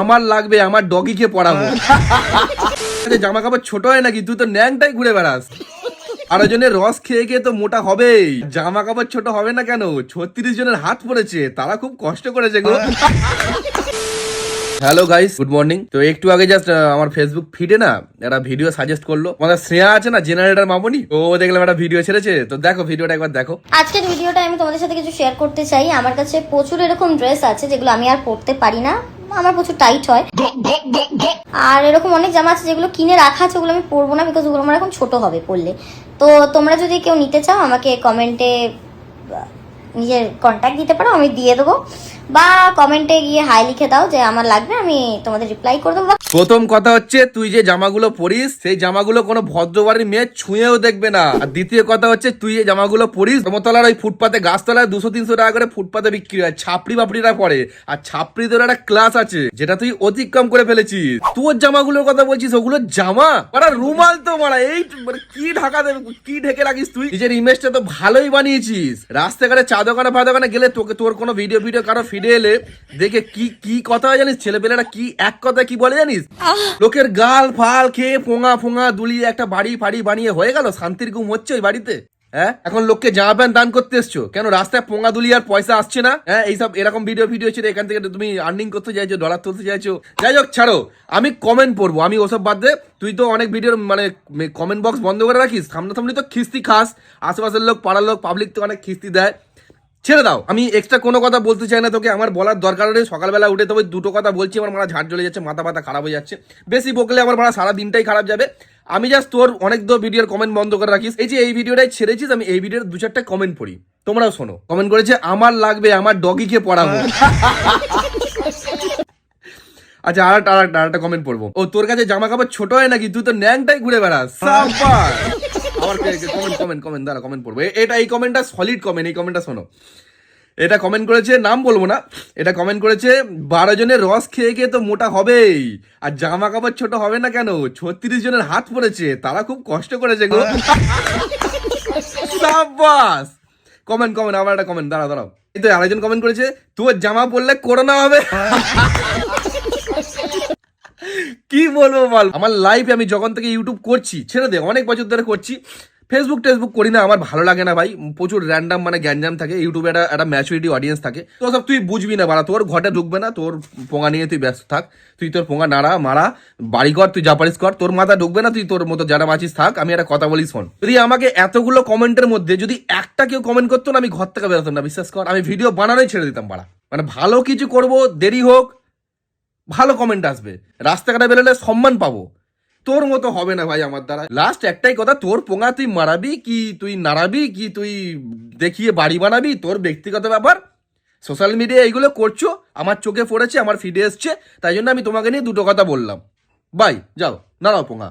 আমার লাগবে, আমার ডগিকে পড়াবো। জামা কাপড় ছোট হয় নাকি? তুই তো ন্যাংটাই ঘুরে বেড়াস। আরেকজনের রস খেয়ে খেয়ে তো মোটা হবেই, জামা কাপড় ছোট হবে না কেন? 36 জনের হাত পড়েছে, তারা খুব কষ্ট করেছে গো। Hello guys, good morning. তো একটু আগে জাস্ট আমার ফেসবুক ফিডে না একটা ভিডিও সাজেস্ট করলো। আমাদের শ্রেয়া আছে না, জেনারেটর মামনি, ও দেখলাম একটা ভিডিও ছেড়েছে। তো দেখো ভিডিওটা একবার দেখো। আজকের ভিডিওটা আমি তোমাদের সাথে কিছু শেয়ার করতে চাই। আমার কাছে প্রচুর এরকম ড্রেস আছে যেগুলো আমি আর পরতে পারি না, আমার প্রচুর টাইট হয়। আর এরকম অনেক জামা আছে যেগুলো কিনে রাখা আছে, ওগুলো আমি পরবো না, বিকজ ওগুলো আমার এখন ছোট হবে পরলে। তো তোমরা যদি কেউ নিতে চাও আমাকে কমেন্টে নিজের কন্ট্যাক্ট দিতে পারো, আমি দিয়ে দেবো, বা কমেন্টে গিয়ে হাই লিখে দাও যে আমার লাগবে, আমি তোমাদের রিপ্লাই করে দেবো। প্রথম কথা হচ্ছে, তুই যে জামাগুলো পরিস সেই জামাগুলো কোনো ভদ্রবাড়ির মেয়ে ছুঁয়েও দেখবে না। আর দ্বিতীয় কথা হচ্ছে, তুই যে জামাগুলো পরিস ধর্মতলার ওই ফুটপাতে, গাছতলায় 200-300 টাকা করে ফুটপাতে বিক্রি হয়, ছাপড়ি বাপড়িরা পরে। আর ছাপড়িদের একটা ক্লাস আছে যেটা তুই অতিক্রম করে ফেলেছিস। তোর জামাগুলোর কথা বলছিস, ওগুলো জামা মারা রুমাল তো মারা, এই কি ঢাকা দেবে, কি ঢেকে রাখিস তুই? নিজের ইমেজটা তো ভালোই বানিয়েছিস। রাস্তাঘাটে চা দোকানে ফা দোকানে গেলে তোকে, তোর কোনো ভিডিও কারো ফিডে এলে দেখে কি কথা হয় জানিস? ছেলেপেলেরা কি এক কথা কি বলে জানিস? লোকের গাল ফাল খেয়ে ফোঙা ফোঙা দুলিয়ে একটা বাড়ি ফাড়ি বানিয়ে হয়ে গেল, শান্তির ঘুম হচ্ছে ওই বাড়িতে? হ্যাঁ, এখন লোককে জামা প্যান্ট দান করতে এসছো কেন? রাস্তায় পোঙা দুলি আর পয়সা আসছে না? হ্যাঁ, এইসব এরকম ভিডিও ছিল, এখান থেকে তুমি আর্নিং করতে চাইছো, ডলার তুলতে চাইছো। যাই হোক, ছাড়ো, আমি কমেন্ট পড়বো, আমি ওসব বাদ দে। তুই তো অনেক ভিডিওর মানে কমেন্ট বক্স বন্ধ করে রাখিস, সামনাসামনি তো খিস্তি খাস, আশেপাশের লোক, পাড়ার লোক, পাবলিক তো অনেক খিস্তি দেয়। ছেড়ে দাও, আমি এক্সট্রা কোনো কথা বলতে চাই না তোকে, আমার বলার দরকার নেই। সকালবেলা উঠে তবে দুটো কথা বলছি, আমার মাথা ঝাঁট জ্বলে যাচ্ছে, মাথা ব্যথা খারাপ হয়ে যাচ্ছে। বেশি বকলে আমার মাথা সারা দিনটাই খারাপ যাবে। আমি জাস্ট তোর অনেক ভিডিওর কমেন্ট বন্ধ করে রাখিস। এই যে এই ভিডিওটাই ছেড়েছিস, আমি এই ভিডিওর 2-4টা কমেন্ট পড়ি, তোমরাও শোনো। কমেন্ট করেছে, আমার লাগবে, আমার ডগিকে পড়াবো। আচ্ছা, আরেকটা কমেন্ট পড়বো। ও, তোর কাছে জামা কাপড় ছোট হয় নাকি? তুই তো ন্যাংটাই ঘুরে বেড়াস। আবার কমেন্ট দাঁড়া, কমেন্ট পড়বো। এই কমেন্টটা সলিড কমেন্ট, এই কমেন্টটা শোনো। এটা কমেন্ট করেছে, নাম বলবো না, এটা কমেন্ট করেছে, 12 জনের রস খেয়ে খেয়ে তো মোটা হবেই, আর জামা কাপড় ছোট হবে না কেন? 36 জনের হাত পড়েছে, তারা খুব কষ্ট করেছে গো। সাবাস। কমেন্ট আবার একটা কমেন্ট, দাঁড়াও। এই তো আরেকজন কমেন্ট করেছে, তোর জামা পরলে করোনা হবে। কি বলবো বল, আমার লাইফে আমি যখন থেকে ইউটিউব করছি, ছেড়ে দে অনেক বছর ধরে করছি, ফেসবুক করি না, আমার ভালো লাগে না ভাই। প্রচুর র্যান্ডাম মানে গ্যাঞ্জাম থাকে ইউটিউবে, একটা ম্যাচুরিটি অডিয়েন্স থাকে। তো সব তুই বুঝবি না বাড়া, তোর ঘটে ঢুকবে না, তোর পোঙা নিয়ে তুই ব্যস্ত থাক, তুই তোর পোঙা নাড়া মারা বাড়ি কর, তুই জাপানিস কর, তোর মাথা ঢুকবে না, তুই তোর মতো যারা মাছিস থাক। আমি একটা কথা বলি শোন, যদি আমাকে এতগুলো কমেন্টের মধ্যে যদি একটা কেউ কমেন্ট করতো না, আমি ঘর থেকে বেরোতাম না, বিশ্বাস কর। আমি ভিডিও বানানোই ছেড়ে দিতাম বাড়া। মানে ভালো কিছু করব, দেরি হোক, ভালো কমেন্ট আসবে, রাস্তাঘাটে বেরোলে সম্মান পাবো। তোর মতো হবে না ভাই আমার দ্বারা। লাস্ট একটাই কথা, তোর পোঙা তুই মারাবি কি তুই নাড়াবি কি তুই দেখিয়ে বাড়ি বানাবি, তোর ব্যক্তিগত ব্যাপার। সোশ্যাল মিডিয়া এইগুলো করছো, আমার চোখে পড়েছে, আমার ফিডে এসছে, তাই জন্য আমি তোমাকে নিয়ে দুটো কথা বললাম। বাই, যাও, নাড়াও পোঙা।